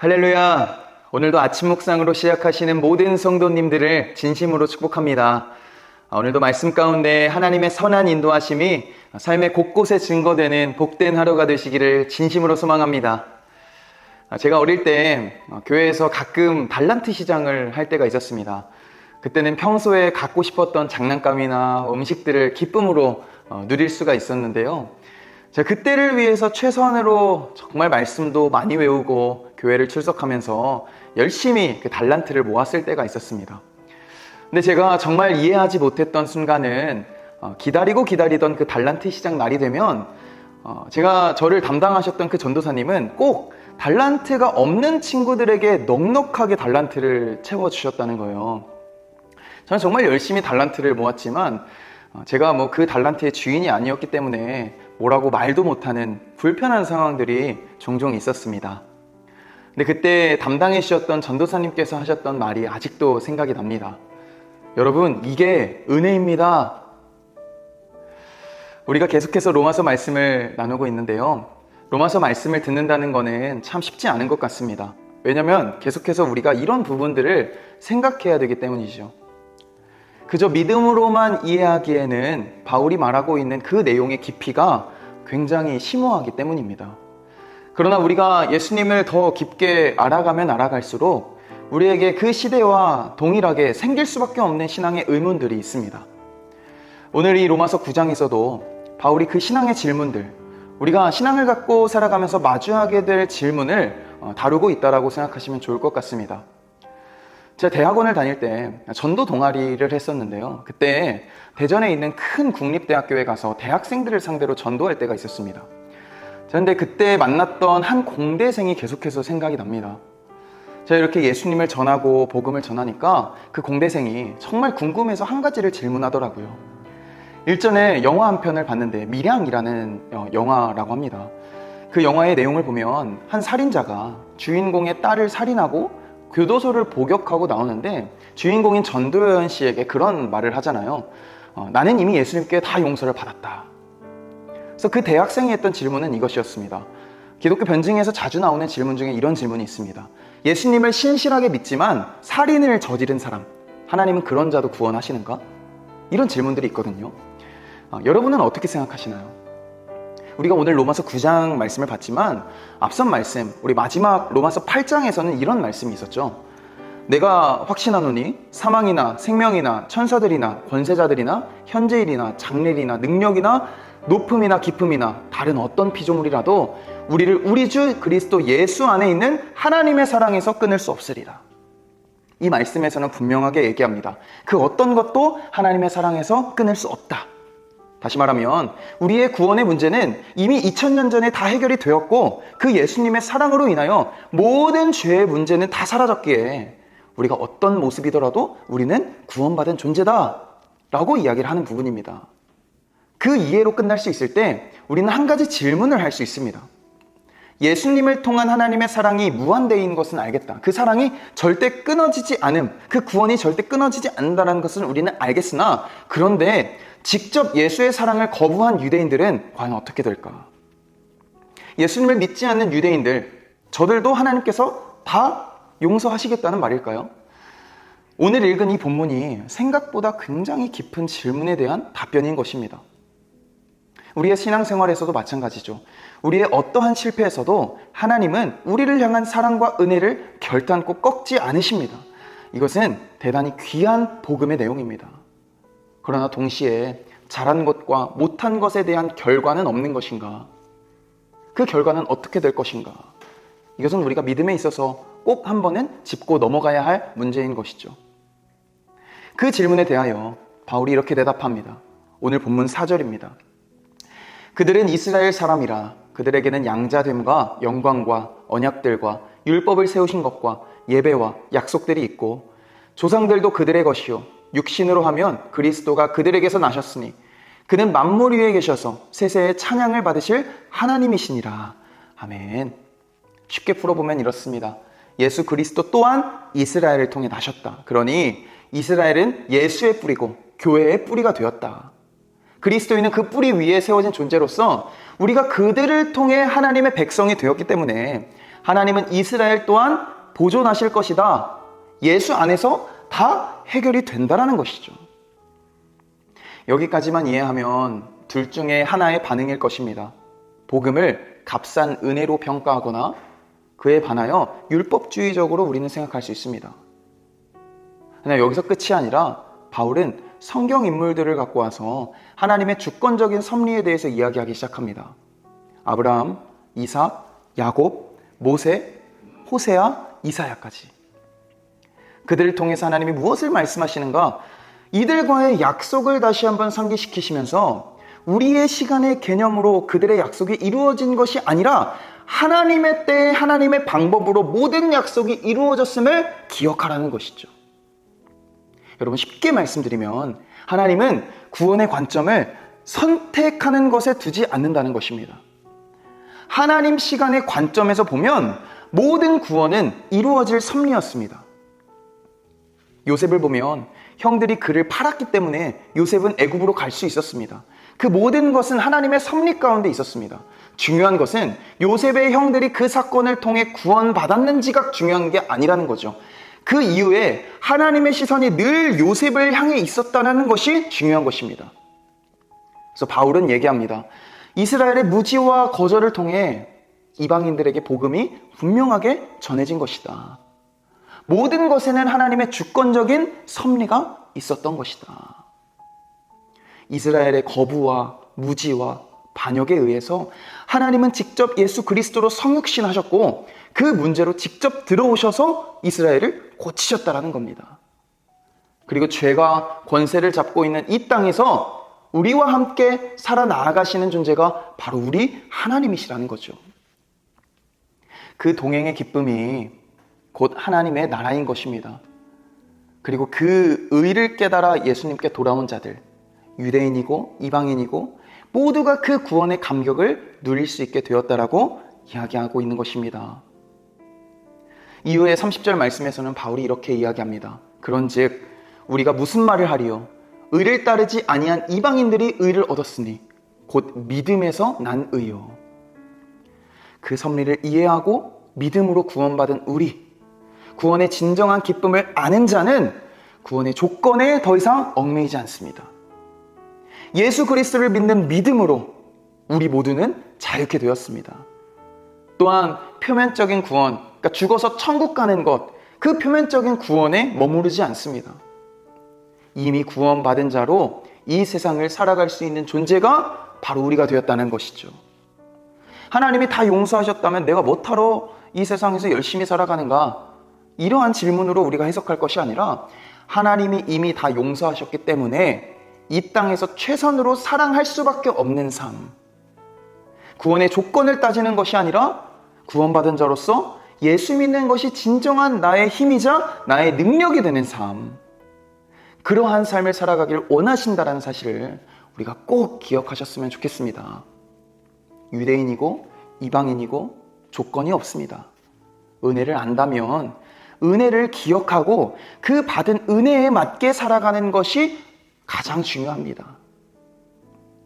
할렐루야! 오늘도 아침 묵상으로 시작하시는 모든 성도님들을 진심으로 축복합니다. 오늘도 말씀 가운데 하나님의 선한 인도하심이 삶의 곳곳에 증거되는 복된 하루가 되시기를 진심으로 소망합니다. 제가 어릴 때 교회에서 가끔 달란트 시장을 할 때가 있었습니다. 그때는 평소에 갖고 싶었던 장난감이나 음식들을 기쁨으로 누릴 수가 있었는데요. 제가 그때를 위해서 최선으로 정말 말씀도 많이 외우고 교회를 출석하면서 열심히 그 달란트를 모았을 때가 있었습니다. 근데 제가 정말 이해하지 못했던 순간은 기다리고 기다리던 그 달란트 시장 날이 되면 제가 저를 담당하셨던 그 전도사님은 꼭 달란트가 없는 친구들에게 넉넉하게 달란트를 채워주셨다는 거예요. 저는 정말 열심히 달란트를 모았지만 제가 그 달란트의 주인이 아니었기 때문에 뭐라고 말도 못하는 불편한 상황들이 종종 있었습니다. 근데 그때 담당해 주셨던 전도사님께서 하셨던 말이 아직도 생각이 납니다. 여러분, 이게 은혜입니다. 우리가 계속해서 로마서 말씀을 나누고 있는데요. 로마서 말씀을 듣는다는 거는 참 쉽지 않은 것 같습니다. 왜냐하면 계속해서 우리가 이런 부분들을 생각해야 되기 때문이죠. 그저 믿음으로만 이해하기에는 바울이 말하고 있는 그 내용의 깊이가 굉장히 심오하기 때문입니다. 그러나 우리가 예수님을 더 깊게 알아가면 알아갈수록 우리에게 그 시대와 동일하게 생길 수밖에 없는 신앙의 의문들이 있습니다. 오늘 이 로마서 9장에서도 바울이 그 신앙의 질문들, 우리가 신앙을 갖고 살아가면서 마주하게 될 질문을 다루고 있다고 생각하시면 좋을 것 같습니다. 제가 대학원을 다닐 때 전도 동아리를 했었는데요. 그때 대전에 있는 큰 국립대학교에 가서 대학생들을 상대로 전도할 때가 있었습니다. 그런데 그때 만났던 한 공대생이 계속해서 생각이 납니다. 제가 이렇게 예수님을 전하고 복음을 전하니까 그 공대생이 정말 궁금해서 한 가지를 질문하더라고요. 일전에 영화 한 편을 봤는데 밀양이라는 영화라고 합니다. 그 영화의 내용을 보면 한 살인자가 주인공의 딸을 살인하고 교도소를 복역하고 나오는데 주인공인 전도연 씨에게 그런 말을 하잖아요. 나는 이미 예수님께 다 용서를 받았다. 그래서 그 대학생이 했던 질문은 이것이었습니다. 기독교 변증에서 자주 나오는 질문 중에 이런 질문이 있습니다. 예수님을 신실하게 믿지만 살인을 저지른 사람, 하나님은 그런 자도 구원하시는가? 이런 질문들이 있거든요. 여러분은 어떻게 생각하시나요? 우리가 오늘 로마서 9장 말씀을 봤지만 앞선 말씀, 우리 마지막 로마서 8장에서는 이런 말씀이 있었죠. 내가 확신하노니 사망이나 생명이나 천사들이나 권세자들이나 현재일이나 장래일이나 능력이나 높음이나 깊음이나 다른 어떤 피조물이라도 우리를 우리 주 그리스도 예수 안에 있는 하나님의 사랑에서 끊을 수 없으리라. 이 말씀에서는 분명하게 얘기합니다. 그 어떤 것도 하나님의 사랑에서 끊을 수 없다. 다시 말하면 우리의 구원의 문제는 이미 2000년 전에 다 해결이 되었고 그 예수님의 사랑으로 인하여 모든 죄의 문제는 다 사라졌기에 우리가 어떤 모습이더라도 우리는 구원받은 존재다 라고 이야기를 하는 부분입니다. 그 이해로 끝날 수 있을 때 우리는 한 가지 질문을 할 수 있습니다. 예수님을 통한 하나님의 사랑이 무한대인 것은 알겠다. 그 사랑이 절대 끊어지지 않음, 그 구원이 절대 끊어지지 않는다는 것은 우리는 알겠으나 그런데 직접 예수의 사랑을 거부한 유대인들은 과연 어떻게 될까? 예수님을 믿지 않는 유대인들, 저들도 하나님께서 다 용서하시겠다는 말일까요? 오늘 읽은 이 본문이 생각보다 굉장히 깊은 질문에 대한 답변인 것입니다. 우리의 신앙생활에서도 마찬가지죠. 우리의 어떠한 실패에서도 하나님은 우리를 향한 사랑과 은혜를 결단코 꺾지 않으십니다. 이것은 대단히 귀한 복음의 내용입니다. 그러나 동시에 잘한 것과 못한 것에 대한 결과는 없는 것인가? 그 결과는 어떻게 될 것인가? 이것은 우리가 믿음에 있어서 꼭 한 번은 짚고 넘어가야 할 문제인 것이죠. 그 질문에 대하여 바울이 이렇게 대답합니다. 오늘 본문 4절입니다. 그들은 이스라엘 사람이라 그들에게는 양자됨과 영광과 언약들과 율법을 세우신 것과 예배와 약속들이 있고 조상들도 그들의 것이요 육신으로 하면 그리스도가 그들에게서 나셨으니 그는 만물 위에 계셔서 세세의 찬양을 받으실 하나님이시니라. 아멘. 쉽게 풀어보면 이렇습니다. 예수 그리스도 또한 이스라엘을 통해 나셨다. 그러니 이스라엘은 예수의 뿌리고 교회의 뿌리가 되었다. 그리스도인은 그 뿌리 위에 세워진 존재로서 우리가 그들을 통해 하나님의 백성이 되었기 때문에 하나님은 이스라엘 또한 보존하실 것이다. 예수 안에서 다 해결이 된다라는 것이죠. 여기까지만 이해하면 둘 중에 하나의 반응일 것입니다. 복음을 값싼 은혜로 평가하거나 그에 반하여 율법주의적으로 우리는 생각할 수 있습니다. 그러나 여기서 끝이 아니라 바울은 성경 인물들을 갖고 와서 하나님의 주권적인 섭리에 대해서 이야기하기 시작합니다. 아브라함, 이삭, 야곱, 모세, 호세아, 이사야까지. 그들을 통해서 하나님이 무엇을 말씀하시는가? 이들과의 약속을 다시 한번 상기시키시면서 우리의 시간의 개념으로 그들의 약속이 이루어진 것이 아니라 하나님의 때에 하나님의 방법으로 모든 약속이 이루어졌음을 기억하라는 것이죠. 여러분, 쉽게 말씀드리면 하나님은 구원의 관점을 선택하는 것에 두지 않는다는 것입니다. 하나님 시간의 관점에서 보면 모든 구원은 이루어질 섭리였습니다. 요셉을 보면 형들이 그를 팔았기 때문에 요셉은 애굽으로 갈 수 있었습니다. 그 모든 것은 하나님의 섭리 가운데 있었습니다. 중요한 것은 요셉의 형들이 그 사건을 통해 구원받았는지가 중요한 게 아니라는 거죠. 그 이후에 하나님의 시선이 늘 요셉을 향해 있었다는 것이 중요한 것입니다. 그래서 바울은 얘기합니다. 이스라엘의 무지와 거절을 통해 이방인들에게 복음이 분명하게 전해진 것이다. 모든 것에는 하나님의 주권적인 섭리가 있었던 것이다. 이스라엘의 거부와 무지와 반역에 의해서 하나님은 직접 예수 그리스도로 성육신하셨고 그 문제로 직접 들어오셔서 이스라엘을 고치셨다라는 겁니다. 그리고 죄가 권세를 잡고 있는 이 땅에서 우리와 함께 살아나가시는 존재가 바로 우리 하나님이시라는 거죠. 그 동행의 기쁨이 곧 하나님의 나라인 것입니다. 그리고 그 의를 깨달아 예수님께 돌아온 자들, 유대인이고 이방인이고 모두가 그 구원의 감격을 누릴 수 있게 되었다라고 이야기하고 있는 것입니다. 이후에 30절 말씀에서는 바울이 이렇게 이야기합니다. 그런즉 우리가 무슨 말을 하리요? 의를 따르지 아니한 이방인들이 의를 얻었으니 곧 믿음에서 난 의요. 그 섭리를 이해하고 믿음으로 구원받은 우리, 구원의 진정한 기쁨을 아는 자는 구원의 조건에 더 이상 얽매이지 않습니다. 예수 그리스도를 믿는 믿음으로 우리 모두는 자유케 되었습니다. 또한 표면적인 구원, 그러니까 죽어서 천국 가는 것, 그 표면적인 구원에 머무르지 않습니다. 이미 구원받은 자로 이 세상을 살아갈 수 있는 존재가 바로 우리가 되었다는 것이죠. 하나님이 다 용서하셨다면 내가 뭐하러 이 세상에서 열심히 살아가는가? 이러한 질문으로 우리가 해석할 것이 아니라 하나님이 이미 다 용서하셨기 때문에 이 땅에서 최선으로 사랑할 수밖에 없는 삶, 구원의 조건을 따지는 것이 아니라 구원받은 자로서 예수 믿는 것이 진정한 나의 힘이자 나의 능력이 되는 삶, 그러한 삶을 살아가길 원하신다는 사실을 우리가 꼭 기억하셨으면 좋겠습니다. 유대인이고 이방인이고 조건이 없습니다. 은혜를 안다면 은혜를 기억하고 그 받은 은혜에 맞게 살아가는 것이 가장 중요합니다.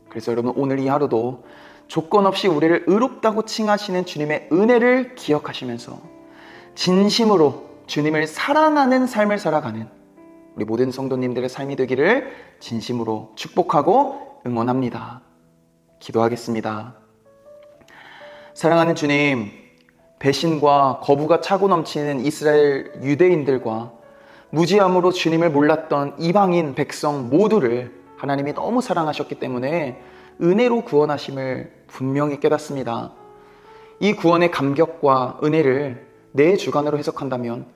그래서 여러분, 오늘 이 하루도 조건 없이 우리를 의롭다고 칭하시는 주님의 은혜를 기억하시면서 진심으로 주님을 사랑하는 삶을 살아가는 우리 모든 성도님들의 삶이 되기를 진심으로 축복하고 응원합니다. 기도하겠습니다. 사랑하는 주님, 배신과 거부가 차고 넘치는 이스라엘 유대인들과 무지함으로 주님을 몰랐던 이방인 백성 모두를 하나님이 너무 사랑하셨기 때문에 은혜로 구원하심을 분명히 깨닫습니다. 이 구원의 감격과 은혜를 내 주관으로 해석한다면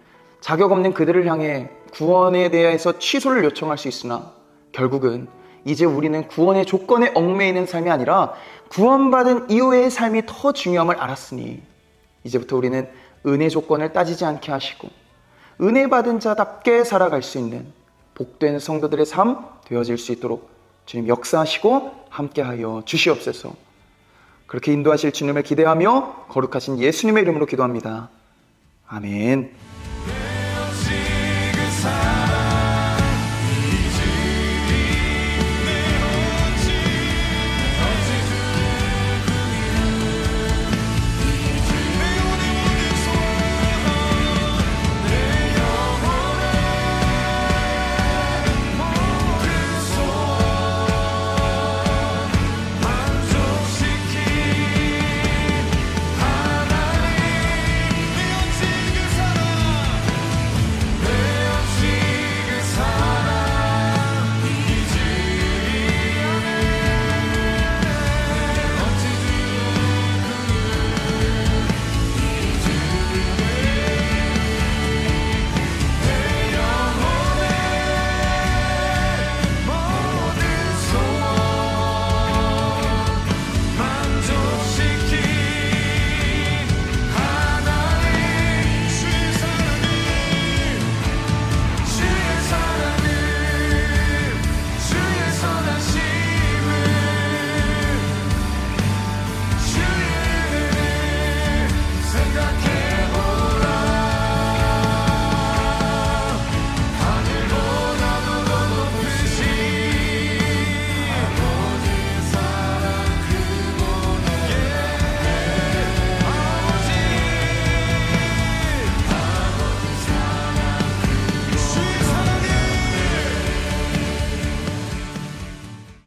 자격 없는 그들을 향해 구원에 대해서 취소를 요청할 수 있으나 결국은 이제 우리는 구원의 조건에 얽매이는 삶이 아니라 구원받은 이후의 삶이 더 중요함을 알았으니 이제부터 우리는 은혜 조건을 따지지 않게 하시고 은혜 받은 자답게 살아갈 수 있는 복된 성도들의 삶 되어질 수 있도록 주님 역사하시고 함께하여 주시옵소서. 그렇게 인도하실 주님을 기대하며 거룩하신 예수님의 이름으로 기도합니다. 아멘.